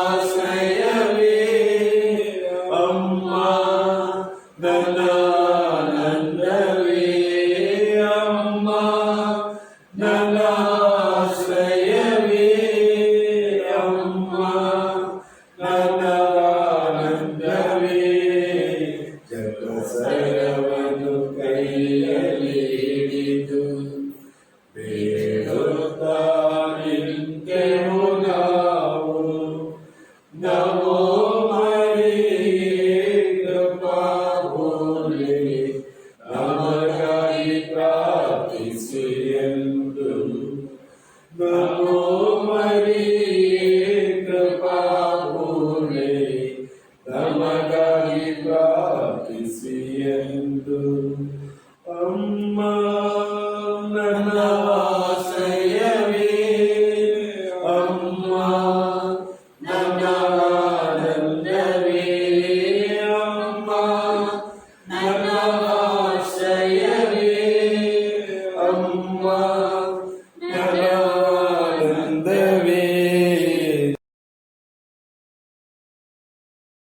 Speaker 5: ಆಶ್ರಯವೇ, ಅಮ್ಮ ನನ್ನ ಆನಂದವೇ, ಅಮ್ಮ ನನ್ನ